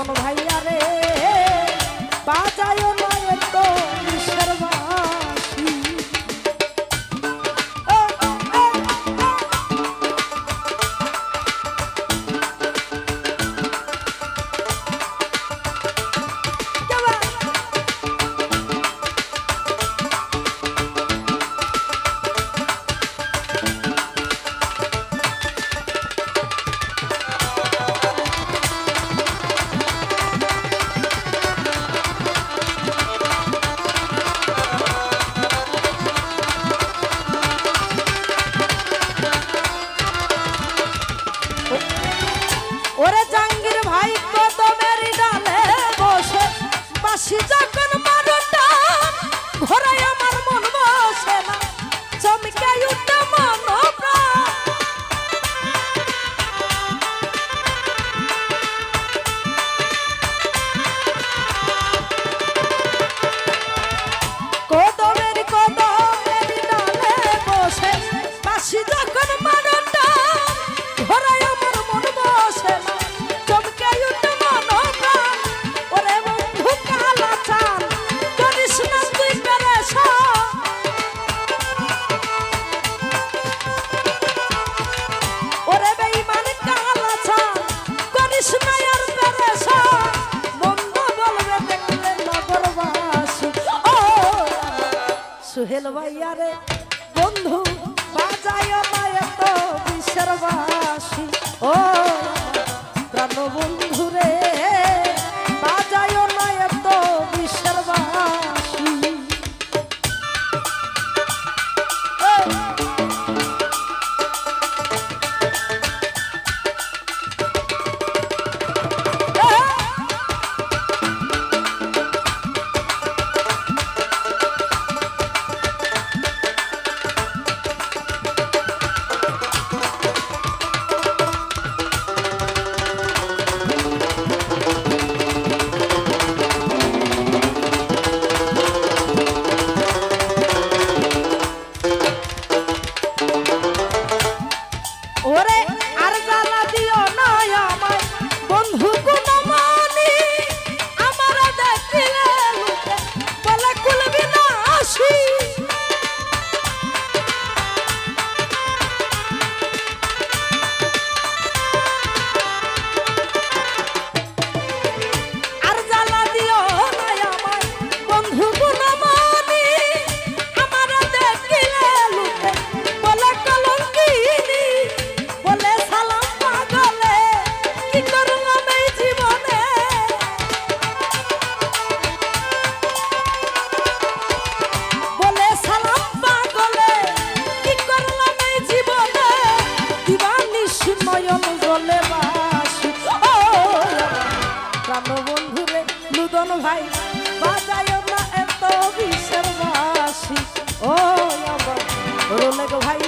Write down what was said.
লুদন ভাইয়া রে বাজায় না এত বিশ্বের বাঁশি। ওরে জাঙ্গির ভাই কদমের ডালে বসে বাঁশি যখন মারোটা ঘোরায় আমার মন বসে না চমকে উঠে মন কদমের ডালে বসে বাঁশি যখন মারোটা ঘোরায় আমার মন বসে না চমকে উঠে মন প্রাণ। ওরে বন্ধু কালা চাল করিস না তুই পেরেশান। ওরে বেঈমান কালা চাল করিস না আর পেরেশান। বন্ধু বলবে দেখলে নগরবাসী ও সুহেল ভাইয়া রে বন্ধু বাজায় না এত বিশ্বের বাঁশি। ও প্রাণ বন্ধু রে বাজায় না এত বিশ্বের বাঁশি। ওরে আর জ্বালা দিও না আমায় বন্ধু গুণমানি আমার দেখিলে লুকে বলে কুলবি না আসি। আর জ্বালা দিও না আমায় বন্ধু গুণমানি আমার দেখিলে লুকে বলে কলঙ্কিনী বলে সালাম পাগলে কি করলাম এই জীবনে। বলে সালাম পাগলে কি করলাম এই জীবনে। দিবানিশ নয়ন জলে বাসি ও প্রাণ বন্ধু রে লুদন ভাই বাজায় না এত বিশ্বের বাঁশি। ও আমার রোলেক ভাই